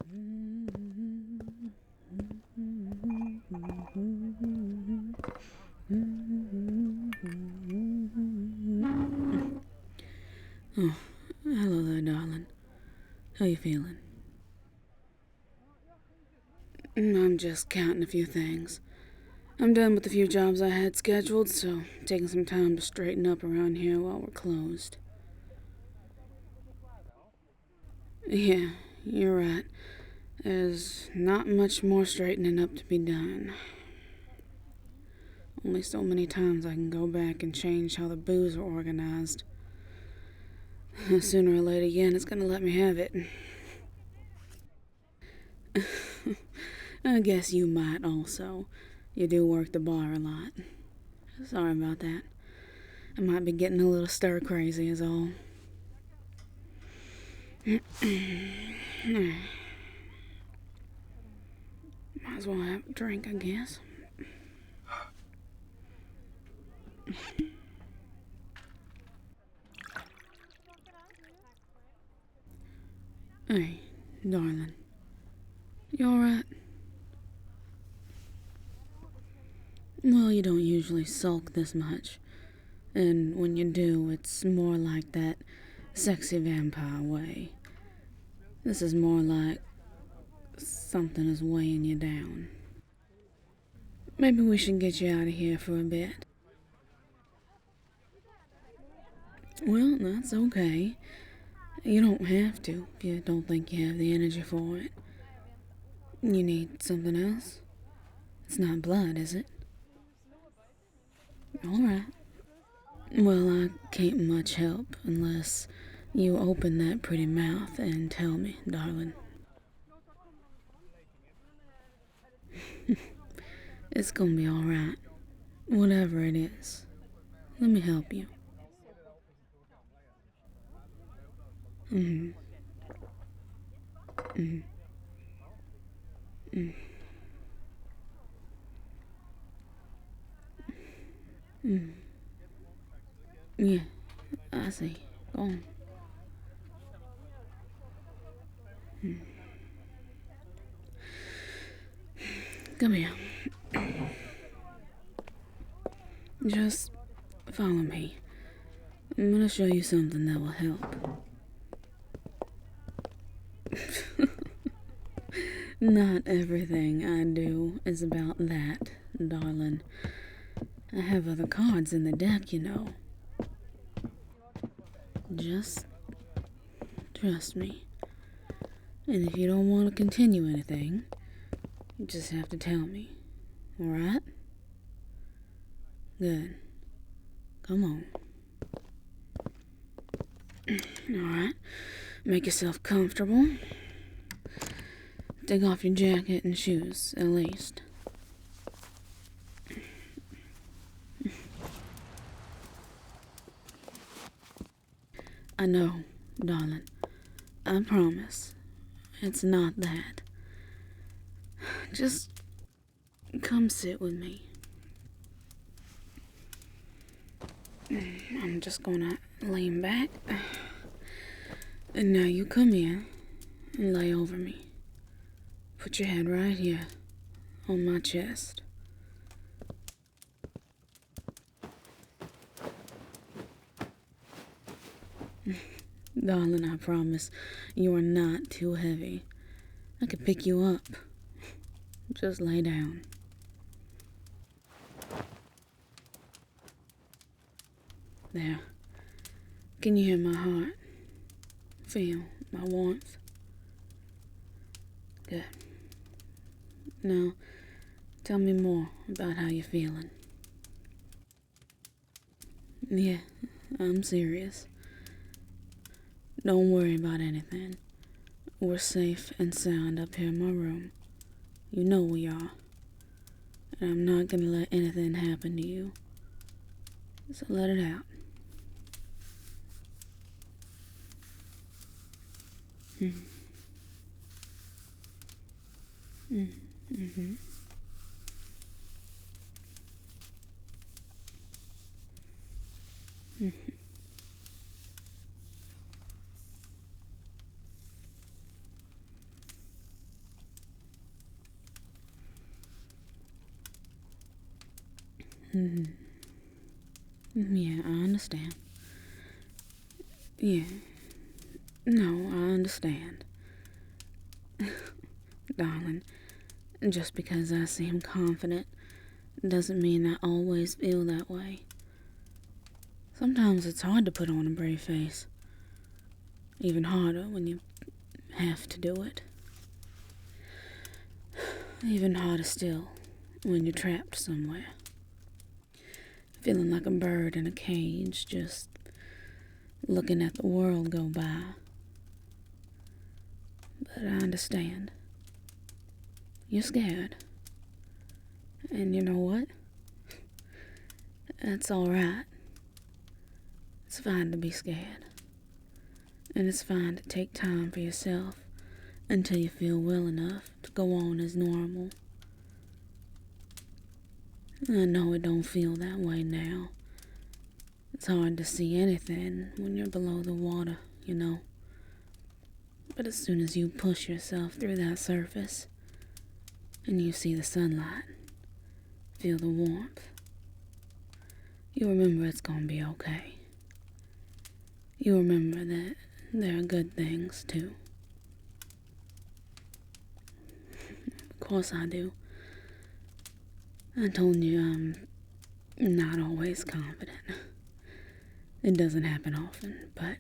Oh, hello there, darling. How you feeling? I'm just counting a few things. I'm done with the few jobs I had scheduled, so taking some time to straighten up around here while we're closed. Yeah, you're right. There's not much more straightening up to be done. Only so many times I can go back and change how the booze are organized. Sooner or later, again, it's gonna let me have it. I guess you might also. You do work the bar a lot. Sorry about that. I might be getting a little stir crazy is all. Might as well have a drink, I guess. Hey, darling. You alright? Well, you don't usually sulk this much. And when you do, it's more like that sexy vampire way. This is more like something is weighing you down. Maybe we should get you out of here for a bit. Well, that's okay. You don't have to if you don't think you have the energy for it. You need something else? It's not blood, is it? Alright. Well, I can't much help unless you open that pretty mouth and tell me, darling. It's gonna be alright. Whatever it is. Let me help you. Mm-hmm. Mm-hmm. Mm-hmm. Mm-hmm. Yeah, I see. Go on. Come here. Just follow me. I'm gonna show you something that will help. Not everything I do is about that, darling. I have other cards in the deck, you know. Just trust me. And if you don't want to continue anything, you just have to tell me. Alright? Good. Come on. Alright. Make yourself comfortable. Take off your jacket and shoes, at least. I know, darling. I promise. It's not that. Just come sit with me. I'm just gonna lean back. And now you come here and lay over me. Put your head right here on my chest. Darling, I promise you are not too heavy. I could pick you up. Just lay down. There. Can you hear my heart? Feel my warmth? Good. Now, tell me more about how you're feeling. Yeah, I'm serious. Don't worry about anything. We're safe and sound up here in my room. You know we are. And I'm not gonna let anything happen to you. So let it out. Mm-hmm. Yeah, I understand. Yeah. No, I understand. Darling, just because I seem confident doesn't mean I always feel that way. Sometimes it's hard to put on a brave face. Even harder when you have to do it. Even harder still when you're trapped somewhere. Feeling like a bird in a cage, just looking at the world go by. But I understand. You're scared. And you know what? That's alright. It's fine to be scared. And it's fine to take time for yourself until you feel well enough to go on as normal. I know it don't feel that way now. It's hard to see anything when you're below the water, you know. But as soon as you push yourself through that surface and you see the sunlight, feel the warmth, you remember it's gonna be okay. You remember that there are good things too. Of course I do. I told you I'm not always confident. It doesn't happen often, but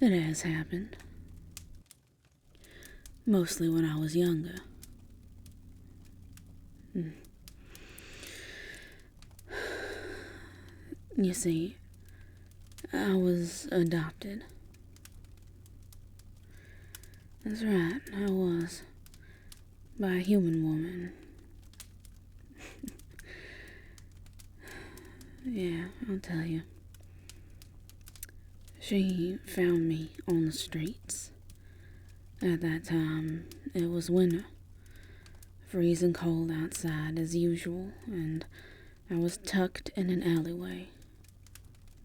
it has happened. Mostly when I was younger. You see, I was adopted. That's right, I was. By a human woman. Yeah, I'll tell you. She found me on the streets. At that time, it was winter. Freezing cold outside as usual, and I was tucked in an alleyway.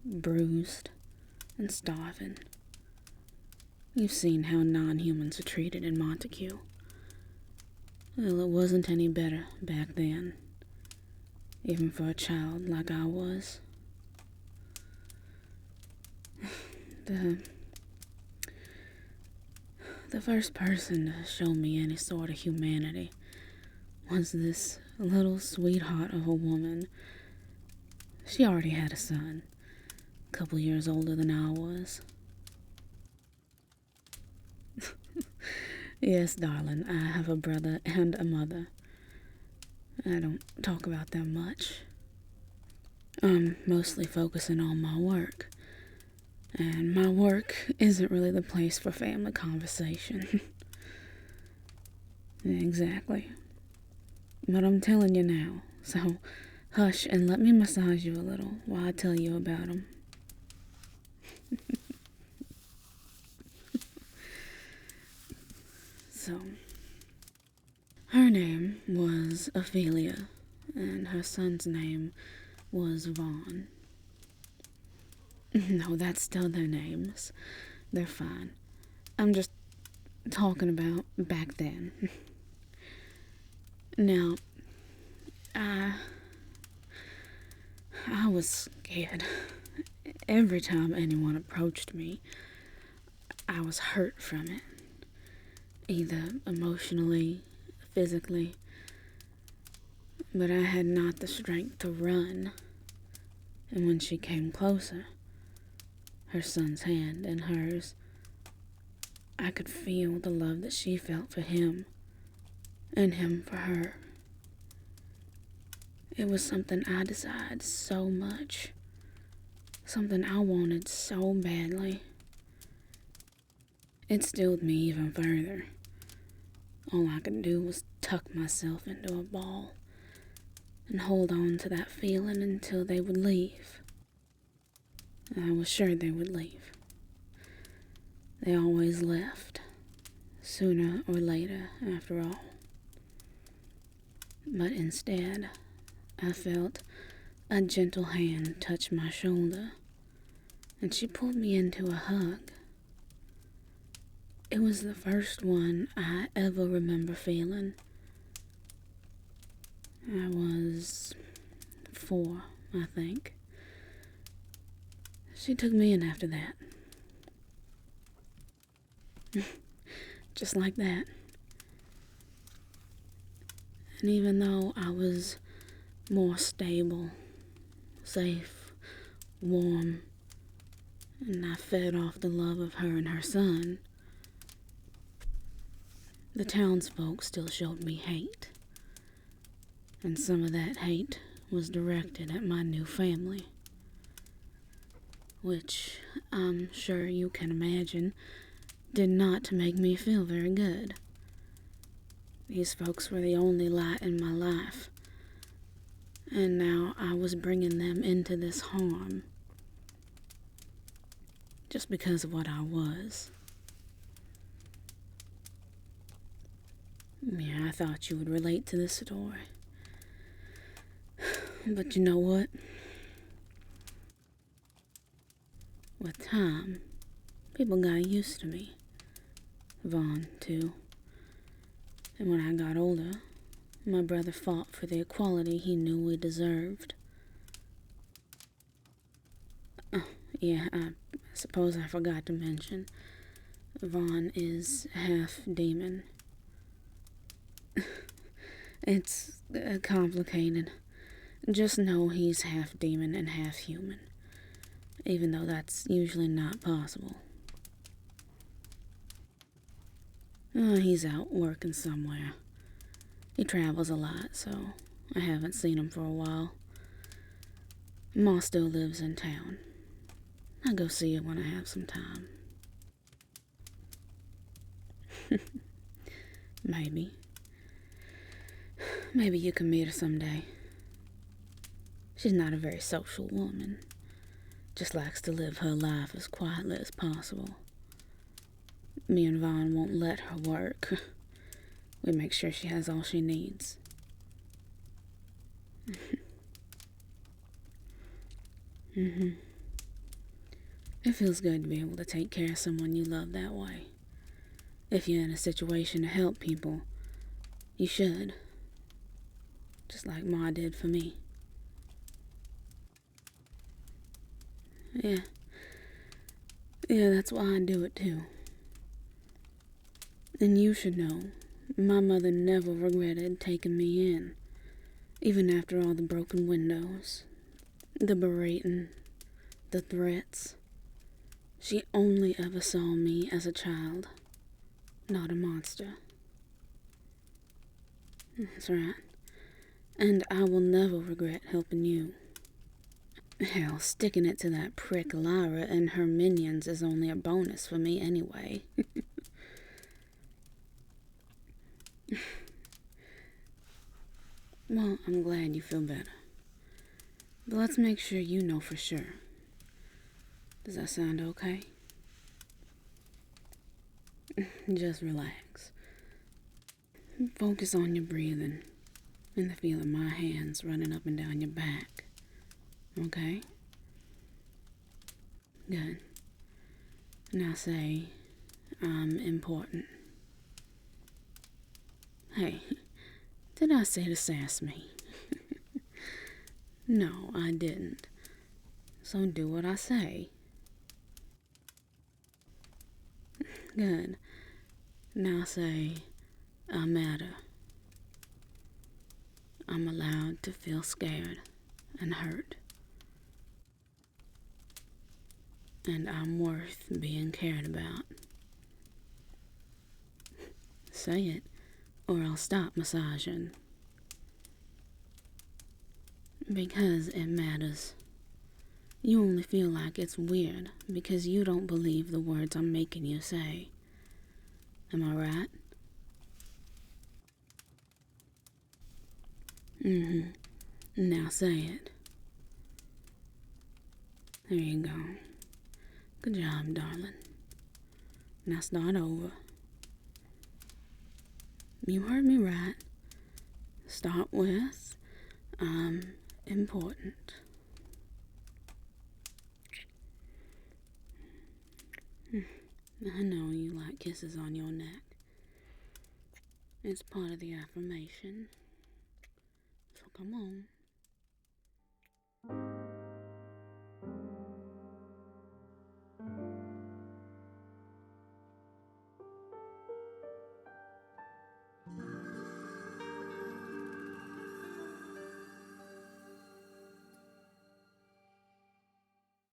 Bruised and starving. You've seen how non-humans are treated in Montague. Well, it wasn't any better back then. Even for a child like I was. The first person to show me any sort of humanity was this little sweetheart of a woman. She already had a son, a couple years older than I was. Yes, darling, I have a brother and a mother. I don't talk about them much. I'm mostly focusing on my work. And my work isn't really the place for family conversation. Exactly. But I'm telling you now, so hush and let me massage you a little while I tell you about them. So, her name was Ophelia, and her son's name was Vaughn. No, that's still their names. They're fine. I'm just talking about back then. Now, I was scared. Every time anyone approached me, I was hurt from it. Either emotionally, physically, but I had not the strength to run. And when she came closer, her son's hand in hers, I could feel the love that she felt for him, and him for her. It was something I desired so much, something I wanted so badly. It stilled me even further. All I could do was tuck myself into a ball and hold on to that feeling until they would leave. I was sure they would leave. They always left, sooner or later, after all. But instead, I felt a gentle hand touch my shoulder, and she pulled me into a hug. It was the first one I ever remember feeling. I was 4, I think. She took me in after that. Just like that. And even though I was more stable, safe, warm, and I fed off the love of her and her son, the townsfolk still showed me hate. And some of that hate was directed at my new family, which I'm sure you can imagine did not make me feel very good. These folks were the only light in my life, and now I was bringing them into this harm just because of what I was. Yeah, I thought you would relate to this story. But you know what? With time, people got used to me. Vaughn, too. And when I got older, my brother fought for the equality he knew we deserved. Oh, yeah, I suppose I forgot to mention. Vaughn is half demon. It's complicated. Just know he's half demon and half human, even though that's usually not possible. He's out working somewhere. He travels a lot, so I haven't seen him for a while. Ma still lives in town. I'll go see her when I have some time. Maybe. Maybe you can meet her someday. She's not a very social woman. Just likes to live her life as quietly as possible. Me and Vaughn won't let her work. We make sure she has all she needs. It feels good to be able to take care of someone you love that way. If you're in a situation to help people, you should. Just like Ma did for me. Yeah, that's why I do it too. And you should know, my mother never regretted taking me in, even after all the broken windows, the berating, the threats. She only ever saw me as a child, not a monster. That's right. And I will never regret helping you. Hell, sticking it to that prick Lyra and her minions is only a bonus for me anyway. Well, I'm glad you feel better. But let's make sure you know for sure. Does that sound okay? Just relax. Focus on your breathing and the feel of my hands running up and down your back. Okay? Good. Now say, I'm important. Hey, did I say to sass me? No, I didn't. So do what I say. Good. Now say, I matter. I'm allowed to feel scared and hurt. And I'm worth being cared about. Say it, or I'll stop massaging. Because it matters. You only feel like it's weird because you don't believe the words I'm making you say. Am I right? Now say it. There you go. Good job, darling. Now start over. You heard me right. Start with, I'm important. I know you like kisses on your neck. It's part of the affirmation. So come on.